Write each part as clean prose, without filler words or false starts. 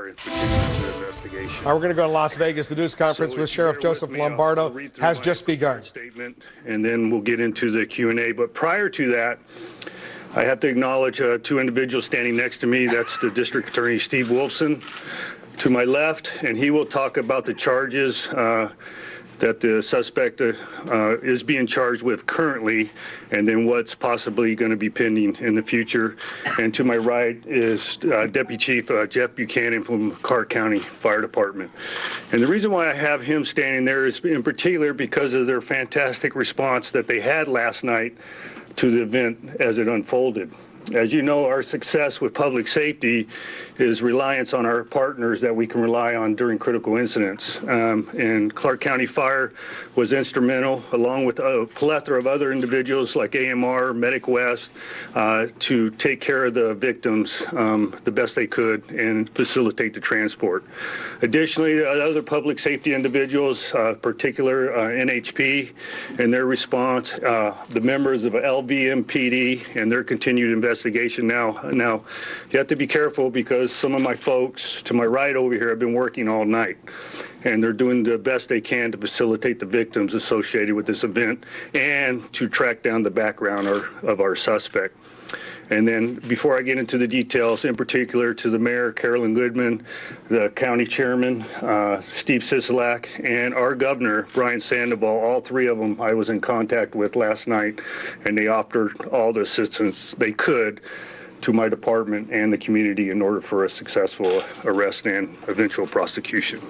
in particular investigation. All right, we're going to go to Las Vegas. The news conference with Sheriff Joseph Lombardo has just begun. Statement, and then we'll get into the Q&A. But prior to that, I have to acknowledge two individuals standing next to me. That's the District Attorney Steve Wolfson to my left, and he will talk about the charges that the suspect is being charged with currently, and then what's possibly going to be pending in the future. And to my right is Deputy Chief Jeff Buchanan from Clark County Fire Department. And the reason why I have him standing there is in particular because of their fantastic response that they had last night to the event as it unfolded. As you know, our success with public safety is reliance on our partners that we can rely on during critical incidents. And Clark County Fire was instrumental, along with a plethora of other individuals like AMR, Medic West, to take care of the victims the best they could and facilitate the transport. Additionally, other public safety individuals, particular NHP and their response, the members of LVMPD and their continued investigation now. Now, you have to be careful because some of my folks to my right over here have been working all night, and they're doing the best they can to facilitate the victims associated with this event and to track down the background of our suspect. And then before I get into the details, in particular to the Mayor, Carolyn Goodman, the County Chairman, Steve Sisolak, and our Governor, Brian Sandoval, all three of them I was in contact with last night, and they offered all the assistance they could to my department and the community in order for a successful arrest and eventual prosecution.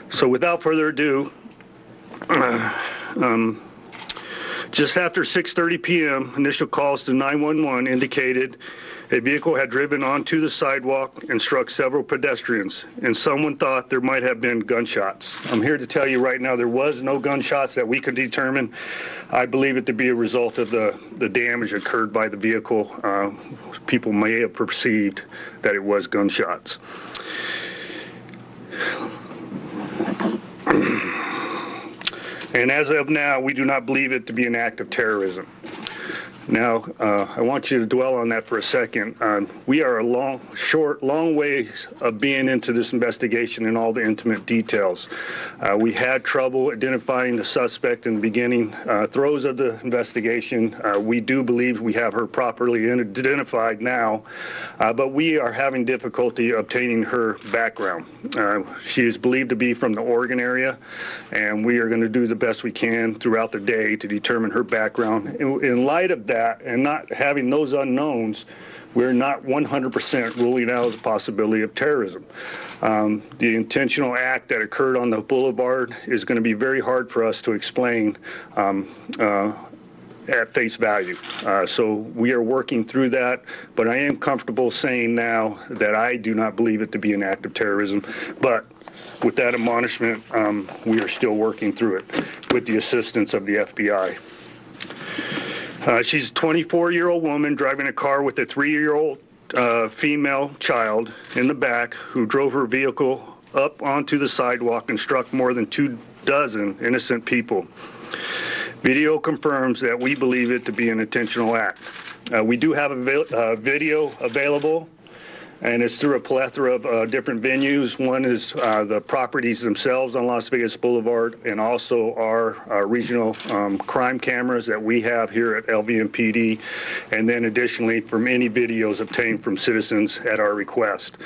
So without further ado, just after 6:30 p.m., initial calls to 911 indicated a vehicle had driven onto the sidewalk and struck several pedestrians, and someone thought there might have been gunshots. I'm here to tell you right now there was no gunshots that we could determine. I believe it to be a result of the damage occurred by the vehicle. People may have perceived that it was gunshots. And as of now, we do not believe it to be an act of terrorism. Now, I want you to dwell on that for a second. We are a long ways of being into this investigation and all the intimate details. We had trouble identifying the suspect in the beginning throes of the investigation. We do believe we have her properly identified now, but we are having difficulty obtaining her background. She is believed to be from the Oregon area, and we are going to do the best we can throughout the day to determine her background. In light of that, and not having those unknowns, we're not 100% ruling out the possibility of terrorism. The intentional act that occurred on the boulevard is going to be very hard for us to explain at face value. So we are working through that, but I am comfortable saying now that I do not believe it to be an act of terrorism. But with that admonishment, we are still working through it with the assistance of the FBI. She's a 24-year-old woman driving a car with a 3-year-old female child in the back who drove her vehicle up onto the sidewalk and struck more than 24 innocent people. Video confirms that we believe it to be an intentional act. We do have a video available, and it's through a plethora of different venues. One is the properties themselves on Las Vegas Boulevard, and also our regional crime cameras that we have here at LVMPD, and then additionally from any videos obtained from citizens at our request.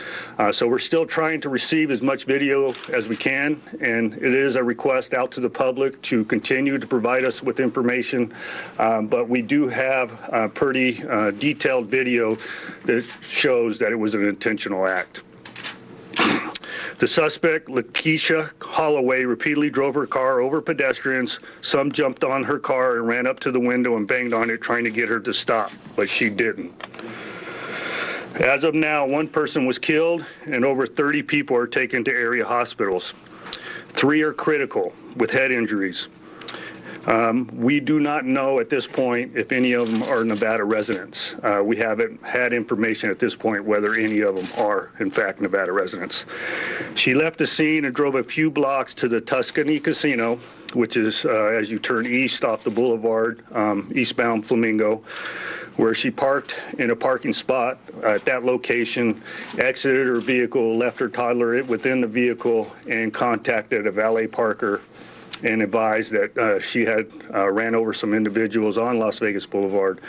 So we're still trying to receive as much video as we can, and it is a request out to the public to continue to provide us with information, but we do have a pretty detailed video that shows that it was an intentional act. The suspect, Lakeisha Holloway, repeatedly drove her car over pedestrians. Some jumped on her car and ran up to the window and banged on it, trying to get her to stop, but she didn't. As of now, one person was killed and over 30 people are taken to area hospitals. 3 are critical with head injuries. We do not know at this point if any of them are Nevada residents. We haven't had information at this point whether any of them are, in fact, Nevada residents. She left the scene and drove a few blocks to the Tuscany Casino, which is as you turn east off the boulevard, eastbound Flamingo, where she parked in a parking spot at that location, exited her vehicle, left her toddler within the vehicle, and contacted a valet parker and advised that she had ran over some individuals on Las Vegas Boulevard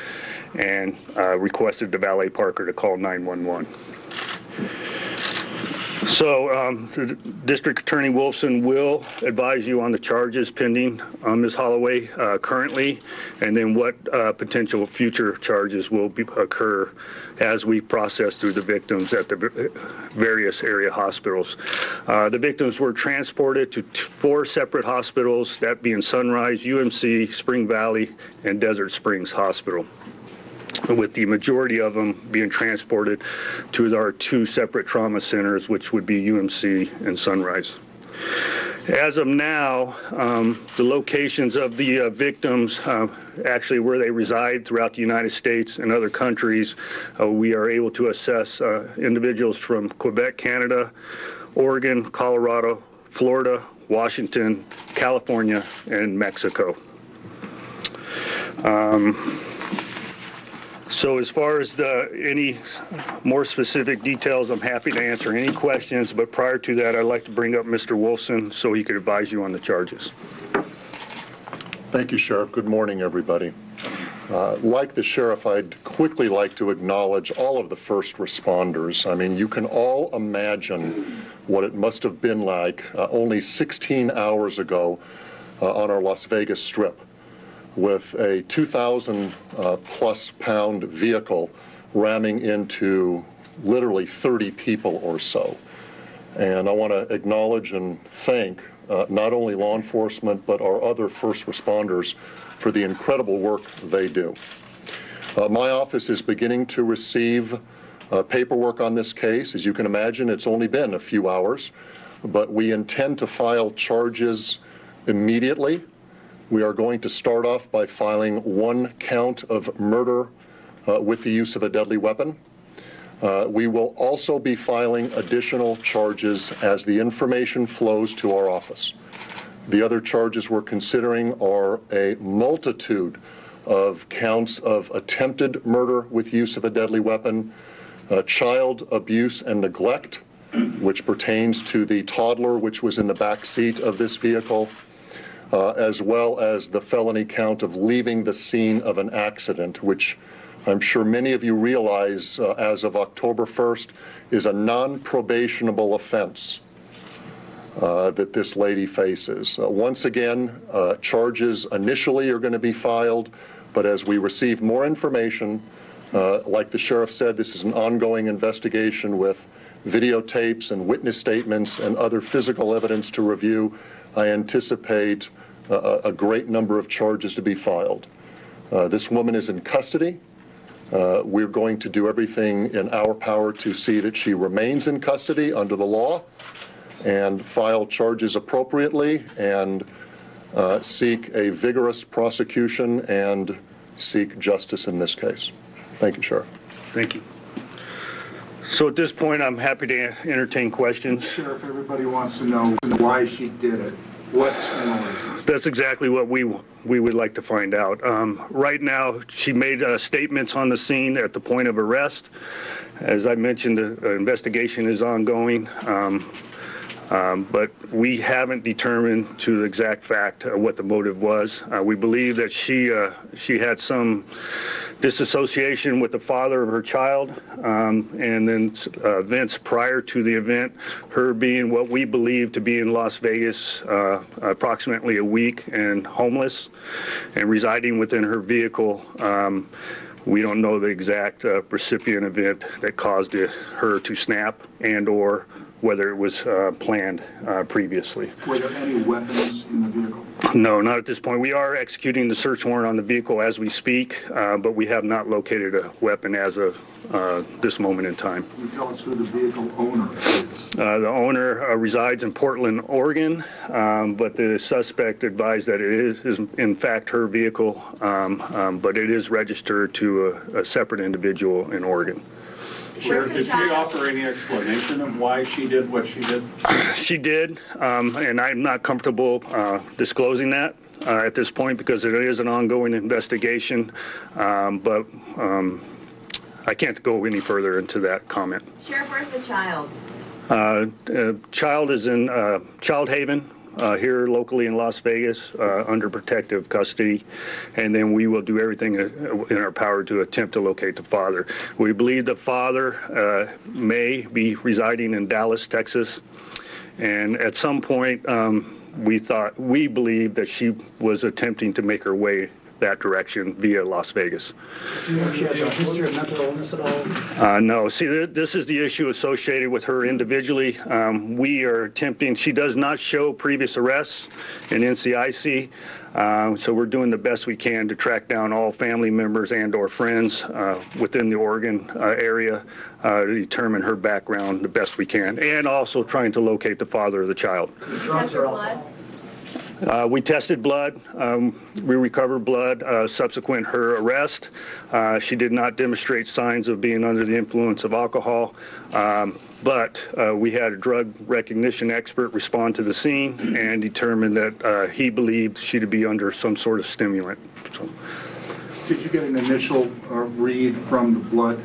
and requested the valet parker to call 911. So District Attorney Wolfson will advise you on the charges pending Ms. Holloway currently, and then what potential future charges will occur as we process through the victims at the various area hospitals. The victims were transported to 4 separate hospitals, that being Sunrise, UMC, Spring Valley, and Desert Springs Hospital, with the majority of them being transported to our 2 separate trauma centers, which would be UMC and Sunrise. As of now, the locations of the victims, actually where they reside throughout the United States and other countries, we are able to assess individuals from Quebec, Canada, Oregon, Colorado, Florida, Washington, California, and Mexico. So as far as any more specific details, I'm happy to answer any questions, but prior to that, I'd like to bring up Mr. Wolfson so he could advise you on the charges. Thank you, Sheriff. Good morning, everybody. Like the Sheriff, I'd quickly like to acknowledge all of the first responders. I mean, you can all imagine what it must have been like only 16 hours ago on our Las Vegas Strip, with a 2,000 plus pound vehicle ramming into literally 30 people or so. And I want to acknowledge and thank not only law enforcement, but our other first responders for the incredible work they do. My office is beginning to receive paperwork on this case. As you can imagine, it's only been a few hours, but we intend to file charges immediately. We are going to start off by filing 1 count of murder with the use of a deadly weapon. We will also be filing additional charges as the information flows to our office. The other charges we're considering are a multitude of counts of attempted murder with use of a deadly weapon, child abuse and neglect, which pertains to the toddler which was in the back seat of this vehicle, as well as the felony count of leaving the scene of an accident, which I'm sure many of you realize as of October 1st is a non-probationable offense that this lady faces. Once again, charges initially are going to be filed, but as we receive more information, like the Sheriff said, this is an ongoing investigation with videotapes and witness statements and other physical evidence to review. I anticipate a great number of charges to be filed. This woman is in custody. We're going to do everything in our power to see that she remains in custody under the law and file charges appropriately and seek a vigorous prosecution and seek justice in this case. Thank you, Sheriff. Thank you. So at this point, I'm happy to entertain questions. Sheriff, everybody wants to know why she did it. That's exactly what we would like to find out. Right now, she made statements on the scene at the point of arrest. As I mentioned, the investigation is ongoing, but we haven't determined to the exact fact what the motive was. We believe that she had some disassociation with the father of her child, and then events prior to the event, her being what we believe to be in Las Vegas approximately a week and homeless and residing within her vehicle. We don't know the exact recipient event that caused her to snap and or whether it was planned previously. Were there any weapons in the vehicle? No, not at this point. We are executing the search warrant on the vehicle as we speak, but we have not located a weapon as of this moment in time. Can you tell us who the vehicle owner is? The owner resides in Portland, Oregon, but the suspect advised that it is in fact her vehicle, but it is registered to a separate individual in Oregon. Sheriff, did she offer any explanation of why she did what she did? She did, and I'm not comfortable disclosing that. at this point because it is an ongoing investigation, but I can't go any further into that comment. Sheriff, where's the child? Child is in Child Haven here locally in Las Vegas under protective custody, and then we will do everything in our power to attempt to locate the father. We believe the father may be residing in Dallas, Texas, and at some point we believe that she was attempting to make her way that direction via Las Vegas. Do you know if she has a history of mental illness at all? No. See, this is the issue associated with her individually. We are attempting, she does not show previous arrests in NCIC, so we're doing the best we can to track down all family members and or friends within the Oregon area to determine her background the best we can, and also trying to locate the father of the child. Test her blood? We tested blood. We recovered blood subsequent her arrest. She did not demonstrate signs of being under the influence of alcohol, but we had a drug recognition expert respond to the scene and determine that he believed she to be under some sort of stimulant. So. Did you get an initial read from the blood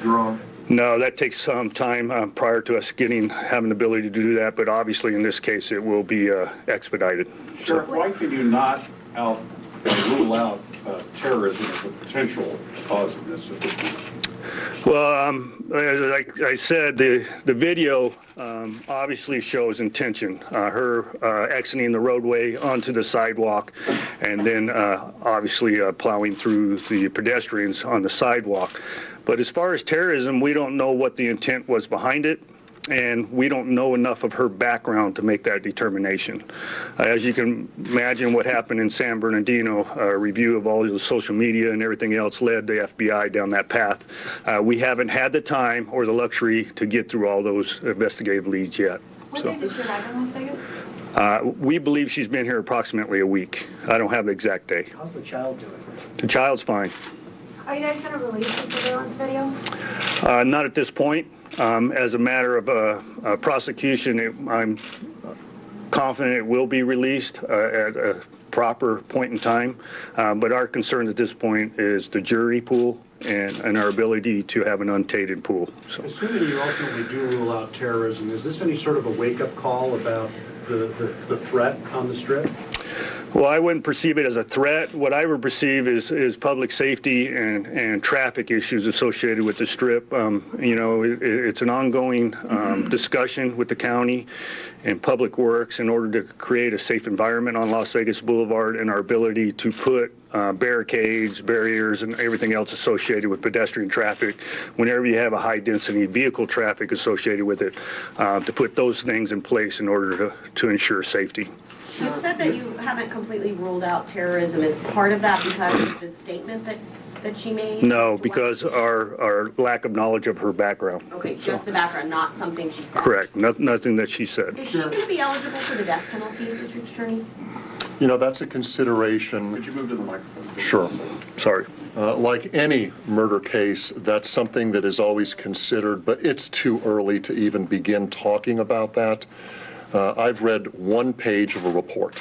draw? No, that takes some time prior to us having the ability to do that, but obviously in this case it will be expedited. Sheriff, why can you not rule out terrorism as a potential cause of this? Well, as I said, the video obviously shows intention. Her exiting the roadway onto the sidewalk and then obviously plowing through the pedestrians on the sidewalk. But as far as terrorism, we don't know what the intent was behind it, and we don't know enough of her background to make that determination. As you can imagine, what happened in San Bernardino, a review of all the social media and everything else led the FBI down that path. We haven't had the time or the luxury to get through all those investigative leads yet. When did she arrive in Las Vegas? We believe she's been here approximately a week. I don't have the exact day. How's the child doing? The child's fine. Are you guys going to release the surveillance video? Not at this point. As a matter of prosecution, I'm confident it will be released at a proper point in time. But our concern at this point is the jury pool and our ability to have an untainted pool. So. Assuming you ultimately do rule out terrorism, is this any sort of a wake-up call about the threat on the Strip? Well, I wouldn't perceive it as a threat. What I would perceive is public safety and traffic issues associated with the Strip. You know, it's an ongoing discussion with the county and Public Works in order to create a safe environment on Las Vegas Boulevard, and our ability to put barricades, barriers, and everything else associated with pedestrian traffic whenever you have a high-density vehicle traffic associated with it, to put those things in place in order to ensure safety. You said that you haven't completely ruled out terrorism. Is part of that because of the statement that she made? No, because our lack of knowledge of her background. Okay, just the background, not something she said. Correct. Nothing that she said. Is she going to be eligible for the death penalty, District Attorney? You know, that's a consideration. Could you move to the microphone? Sure. Sorry. Like any murder case, that's something that is always considered, but it's too early to even begin talking about that. I've read one page of a report,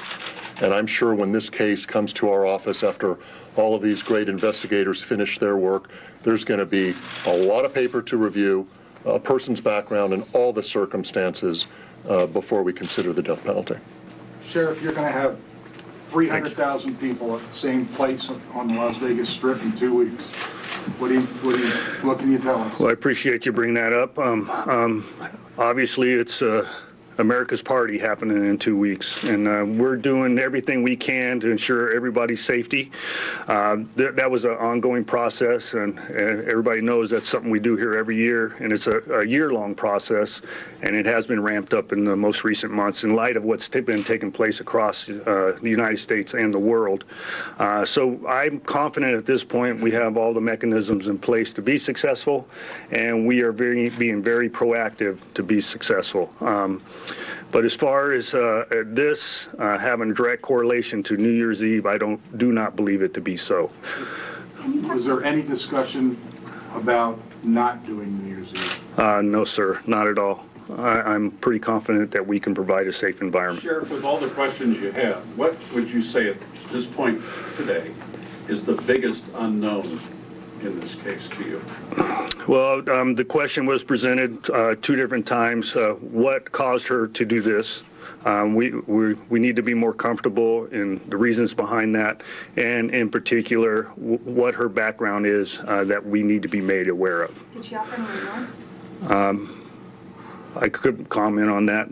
and I'm sure when this case comes to our office after all of these great investigators finish their work, there's going to be a lot of paper to review, a person's background and all the circumstances before we consider the death penalty. Sheriff, you're going to have 300,000 people at the same place on the Las Vegas Strip in 2 weeks. What can you tell us? Well, I appreciate you bringing that up. Obviously, it's America's party happening in 2 weeks, and we're doing everything we can to ensure everybody's safety. That was an ongoing process, and everybody knows that's something we do here every year, and it's a year-long process, and it has been ramped up in the most recent months in light of what's been taking place across the United States and the world. So I'm confident at this point we have all the mechanisms in place to be successful, and we are being very proactive to be successful. But as far as this having a direct correlation to New Year's Eve, I do not believe it to be so. Was there any discussion about not doing New Year's Eve? No, sir, not at all. I'm pretty confident that we can provide a safe environment. Sheriff, with all the questions you have, what would you say at this point today is the biggest unknown in this case to you? Well, the question was presented 2 different times. What caused her to do this? We need to be more comfortable in the reasons behind that, and in particular, what her background is that we need to be made aware of. Did she offer any remorse? I couldn't comment on that.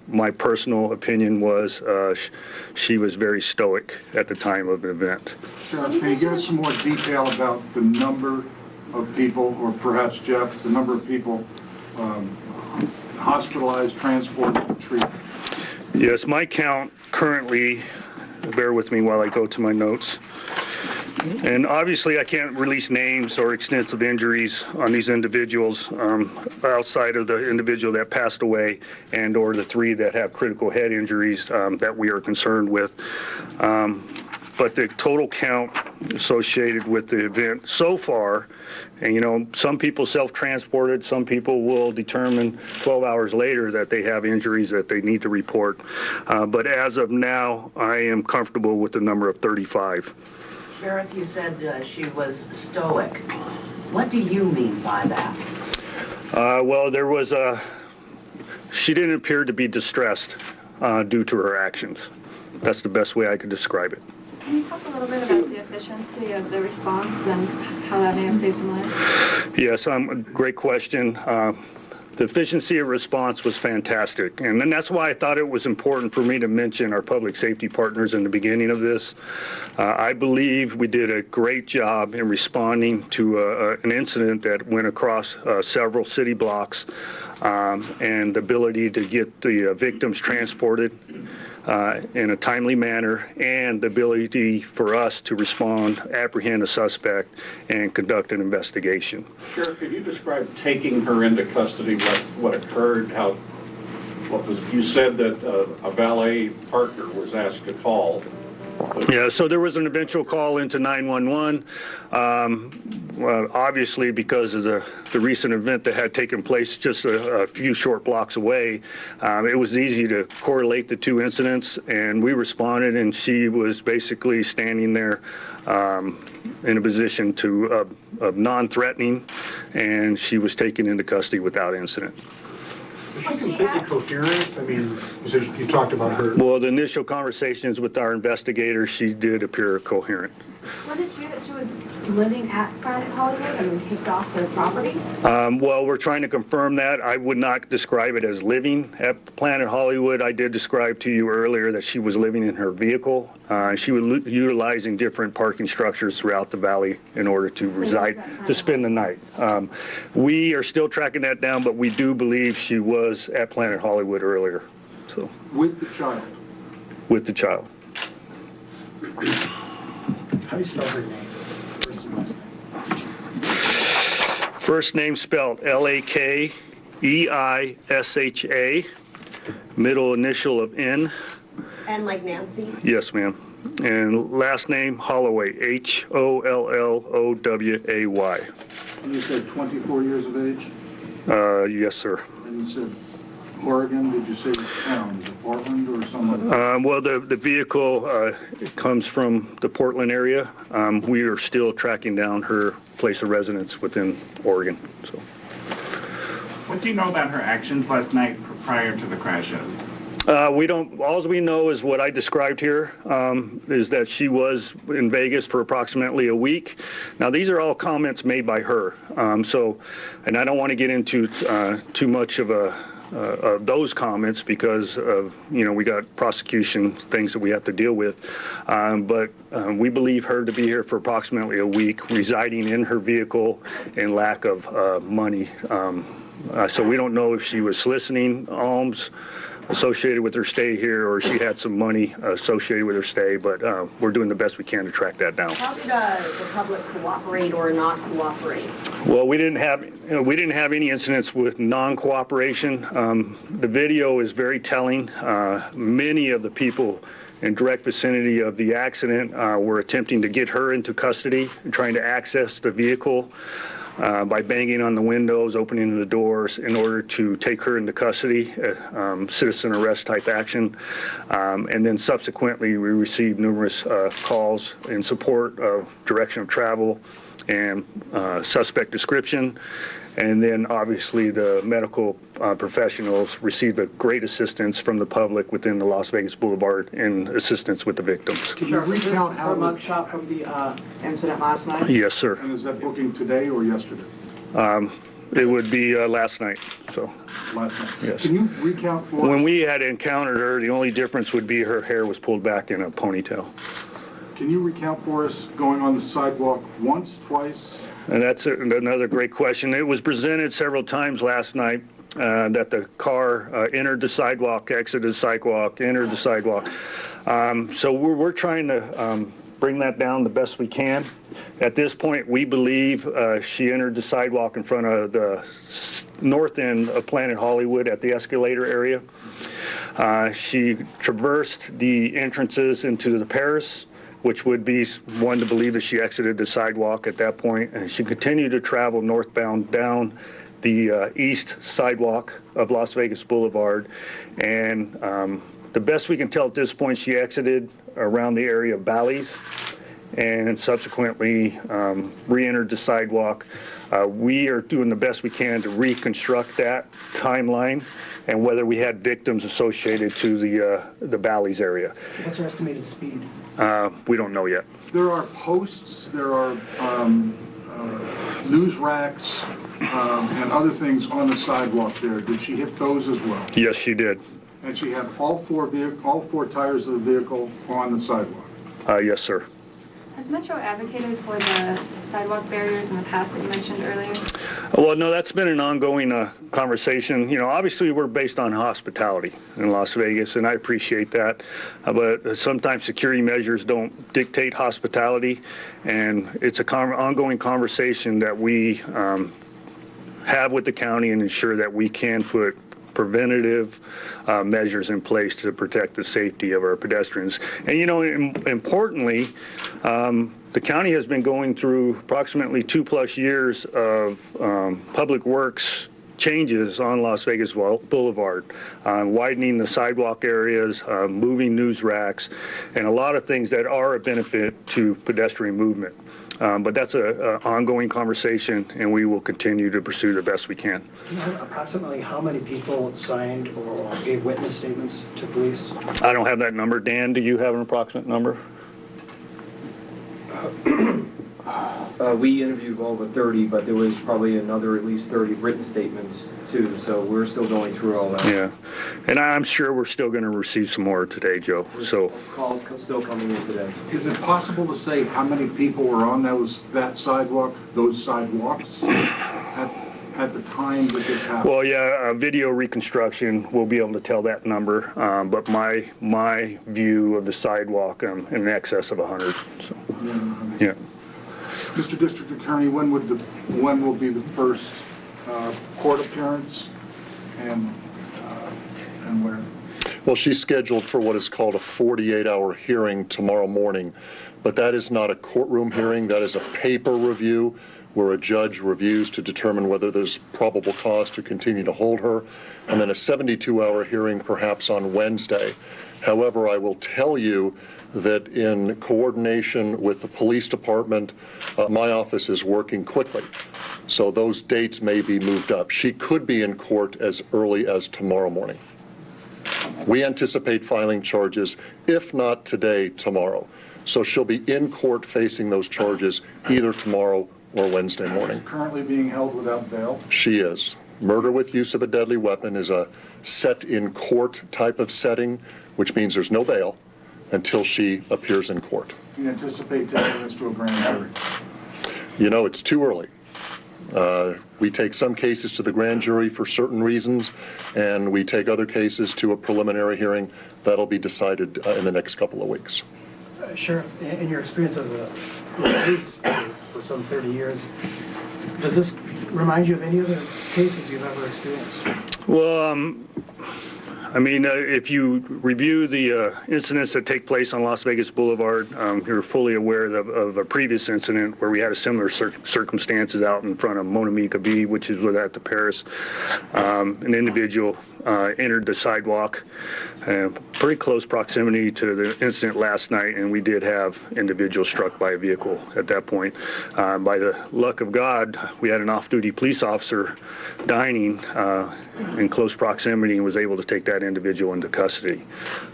My personal opinion was she was very stoic at the time of the event. Sheriff, can you give us some more detail about the number of people, or perhaps Jeff, the number of people hospitalized, transported, treated? Yes, my count currently, bear with me while I go to my notes. And obviously, I can't release names or extensive injuries on these individuals outside of the individual that passed away and or the 3 that have critical head injuries that we are concerned with. But the total count associated with the event so far, and you know, some people self-transported, some people will determine 12 hours later that they have injuries that they need to report. But as of now, I am comfortable with the number of 35. Sheriff, you said she was stoic. What do you mean by that? Well, there was she didn't appear to be distressed due to her actions. That's the best way I could describe it. Can you talk a little bit about the efficiency of the response and how that may have saved some lives? Yes, great question. The efficiency of response was fantastic, and that's why I thought it was important for me to mention our public safety partners in the beginning of this. I believe we did a great job in responding to an incident that went across several city blocks, and the ability to get the victims transported in a timely manner, and the ability for us to respond, apprehend a suspect, and conduct an investigation. Sheriff, could you describe taking her into custody, what occurred, you said that a valet partner was asked to call. Yeah, so there was an eventual call into 911. Well, obviously, because of the recent event that had taken place just a few short blocks away, it was easy to correlate the 2 incidents, and we responded, and she was basically standing there in a position of non-threatening, and she was taken into custody without incident. Is she completely coherent? I mean, you talked about her. Well, the initial conversations with our investigators, she did appear coherent. Was it true that she was living at Planet Hollywood and kicked off their property? Well, we're trying to confirm that. I would not describe it as living at Planet Hollywood. I did describe to you earlier that she was living in her vehicle. She was utilizing different parking structures throughout the valley in order to reside, to spend the night. We are still tracking that down, but we do believe she was at Planet Hollywood earlier. So, With the child? with the child. How do you spell her name? First and last name. First name spelled Lakeisha. Middle initial of N. And like Nancy? Yes, ma'am. And last name Holloway. Holloway. And you said 24 years of age? Yes, sir. And you said Oregon, did you say town? Is it Portland or some other? Well, the vehicle comes from the Portland area. We are still tracking down her place of residence within Oregon. So, What do you know about her actions last night prior to the crashes? we don't. All we know is what I described here. Is that she was in Vegas for approximately a week. Now, these are all comments made by her. And I don't want to get into too much of those comments because of, we got prosecution things that we have to deal with. But we believe her to be here for approximately a week, residing in her vehicle and lack of money. So we don't know if she was soliciting alms associated with her stay here or she had some money associated with her stay, but we're doing the best we can to track that down. How did the public cooperate or not cooperate? Well, we didn't have any incidents with non-cooperation. The video is very telling. Many of the people in direct vicinity of the accident were attempting to get her into custody and trying to access the vehicle. by banging on the windows, opening the doors in order to take her into custody, citizen arrest type action. And then subsequently, we received numerous calls in support of direction of travel and suspect description. And then obviously the medical professionals received a great assistance from the public within the Las Vegas Boulevard in assistance with the victims. Can you recount how... mugshot from the incident last night? Yes, sir. And is that booking today or yesterday? It would be last night, so. Last night. Yes. Can you recount for When us? we had encountered her, the only difference would be her hair was pulled back in a ponytail. Can you recount for us going on the sidewalk once, twice? And that's another great question. It was presented several times last night that the car entered the sidewalk, exited the sidewalk, entered the sidewalk. So we're trying to bring that down the best we can. At this point, we believe she entered the sidewalk in front of the north end of Planet Hollywood at the escalator area. She traversed the entrances into the Paris, which would be one to believe that she exited the sidewalk at that point, and she continued to travel northbound down the east sidewalk of Las Vegas Boulevard. And the best we can tell at this point, she exited around the area of Bally's and subsequently re-entered the sidewalk. We are doing the best we can to reconstruct that timeline and whether we had victims associated to the Bally's area. What's her estimated speed? We don't know yet. There are posts, there are news racks, and other things on the sidewalk there. Did she hit those as well? Yes, she did. And she had all four tires of the vehicle on the sidewalk? Yes, sir. Has Metro advocated for the sidewalk barriers in the past that you mentioned earlier? Well, no, that's been an ongoing conversation. You know, obviously we're based on hospitality in Las Vegas, and I appreciate that. But sometimes security measures don't dictate hospitality, and it's an ongoing conversation that we have with the county and ensure that we can put preventative measures in place to protect the safety of our pedestrians. And, you know, importantly, the county has been going through approximately 2+ years of public works changes on Las Vegas Boulevard, widening the sidewalk areas, moving news racks, and a lot of things that are a benefit to pedestrian movement. But that's an ongoing conversation, and we will continue to pursue the best we can. Do you know approximately how many people signed or gave witness statements to police? I don't have that number. Dan, do you have an approximate number? We interviewed over 30, but there was probably another at least 30 written statements too, so we're still going through all that. Yeah, and I'm sure we're still going to receive some more today, Joe. So calls still coming in today. Is it possible to say how many people were on that sidewalk, those sidewalks, at the time that this happened? Well, yeah, video reconstruction, we'll be able to tell that number, but my view of the sidewalk, in excess of 100. So, yeah. Mr. District Attorney, when will be the first court appearance, and where? Well, she's scheduled for what is called a 48-hour hearing tomorrow morning, but that is not a courtroom hearing. That is a paper review where a judge reviews to determine whether there's probable cause to continue to hold her, and then a 72-hour hearing perhaps on Wednesday. However, I will tell you that in coordination with the police department, my office is working quickly. So those dates may be moved up. She could be in court as early as tomorrow morning. We anticipate filing charges, if not today, tomorrow. So she'll be in court facing those charges either tomorrow or Wednesday morning. She's currently being held without bail? She is. Murder with use of a deadly weapon is a set in court type of setting, which means there's no bail until she appears in court. You anticipate taking this to a grand jury? You know, it's too early. We take some cases to the grand jury for certain reasons, and we take other cases to a preliminary hearing. That'll be decided in the next couple of weeks. Sheriff, in your experience as a police for some 30 years, does this remind you of any other cases you've ever experienced? Well, I mean, if you review the incidents that take place on Las Vegas Boulevard, you're fully aware of a previous incident where we had a similar circumstances out in front of Monamica B, which is at the Paris. An individual entered the sidewalk, pretty close proximity to the incident last night, and we did have individuals struck by a vehicle at that point. By the luck of God, we had an off-duty police officer dining in close proximity and was able to take that individual into custody.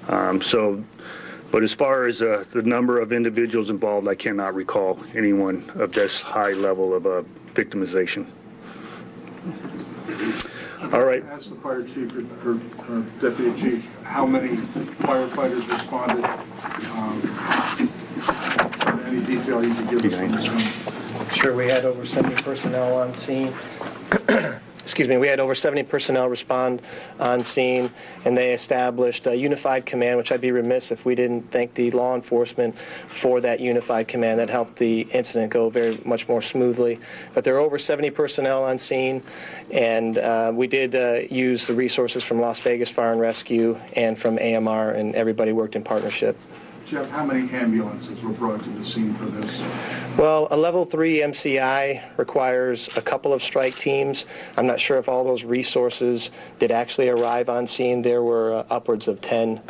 But as far as the number of individuals involved, I cannot recall anyone of this high level of victimization. All right. Ask the fire chief or deputy chief how many firefighters responded. Any detail you could give us on this one? Sure, we had over 70 personnel on scene. Excuse me, we had over 70 personnel respond on scene, and they established a unified command, which I'd be remiss if we didn't thank the law enforcement for that unified command that helped the incident go very much more smoothly. But there were over 70 personnel on scene, and we did use the resources from Las Vegas Fire and Rescue and from AMR, and everybody worked in partnership. Jeff, how many ambulances were brought to the scene for this? Well, a level 3 MCI requires a couple of strike teams. I'm not sure if all those resources did actually arrive on scene. There were upwards of 10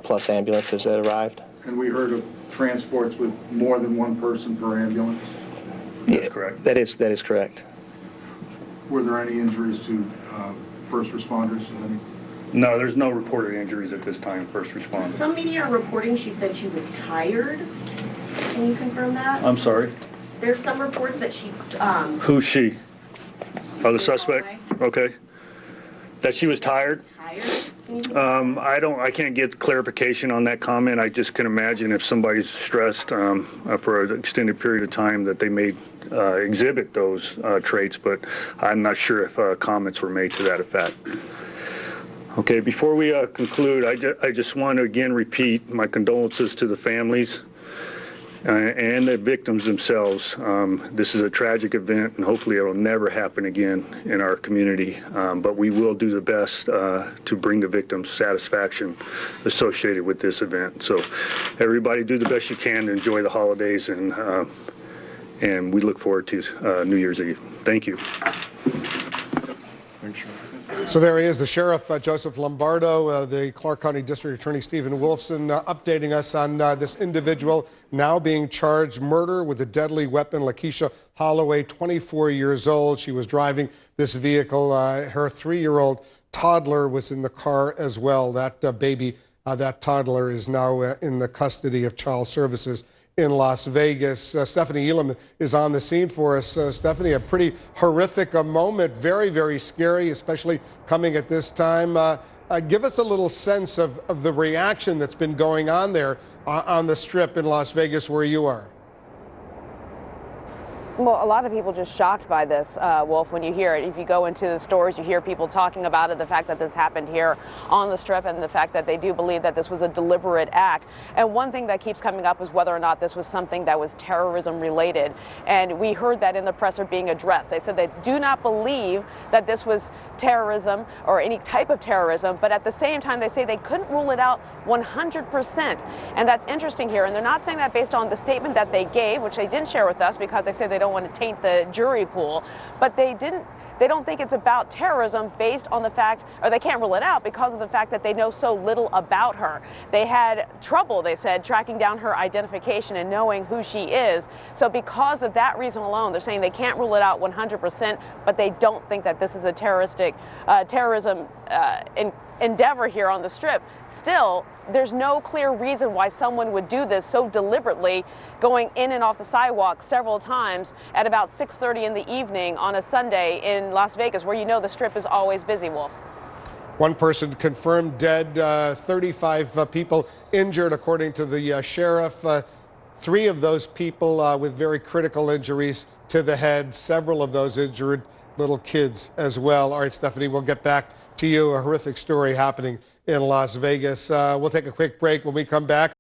plus ambulances that arrived. And we heard of transports with more than one person per ambulance? That's correct. That is correct. Were there any injuries to first responders? No, there's no reported injuries at this time, first responders. Some media are reporting she said she was tired. Can you confirm that? I'm sorry? There's some reports that she... Who's she? Oh, the suspect? Okay. That she was tired? I can't get clarification on that comment. I just can imagine if somebody's stressed for an extended period of time that they may exhibit those traits, but I'm not sure if comments were made to that effect. Okay, before we conclude, I just want to again repeat my condolences to the families and the victims themselves. This is a tragic event, and hopefully it will never happen again in our community. But we will do the best to bring the victims satisfaction associated with this event. So everybody do the best you can to enjoy the holidays, and we look forward to New Year's Eve. Thank you. So there he is, the Sheriff Joseph Lombardo, the Clark County District Attorney Stephen Wolfson updating us on this individual now being charged murder with a deadly weapon. Lakeisha Holloway, 24 years old. She was driving this vehicle. Her 3-year-old toddler was in the car as well. That baby, that toddler is now in the custody of Child Services in Las Vegas. Stephanie Elam is on the scene for us. Stephanie, a pretty horrific moment, very, very scary, especially coming at this time. Give us a little sense of the reaction that's been going on there on the Strip in Las Vegas where you are. Well, a lot of people just shocked by this, Wolf, when you hear it. If you go into the stores, you hear people talking about it, the fact that this happened here on the Strip, and the fact that they do believe that this was a deliberate act. And one thing that keeps coming up is whether or not this was something that was terrorism related. And we heard that in the presser being addressed. They said they do not believe that this was terrorism or any type of terrorism, but at the same time, they say they couldn't rule it out 100%. And that's interesting here. And they're not saying that based on the statement that they gave, which they didn't share with us because they say they don't want to taint the jury pool, but they don't think it's about terrorism based on the fact, or they can't rule it out because of the fact that they know so little about her. They had trouble, they said, tracking down her identification and knowing who she is. So because of that reason alone, they're saying they can't rule it out 100%, but they don't think that this is a terrorism endeavor here on the Strip. Still, there's no clear reason why someone would do this so deliberately, going in and off the sidewalk several times at about 6:30 in the evening on a Sunday in Las Vegas, where you know the Strip is always busy, Wolf. One person confirmed dead, 35 people injured, according to the sheriff. 3 of those people with very critical injuries to the head, several of those injured little kids as well. All right, Stephanie, we'll get back to you. A horrific story happening in Las Vegas. We'll take a quick break. When we come back,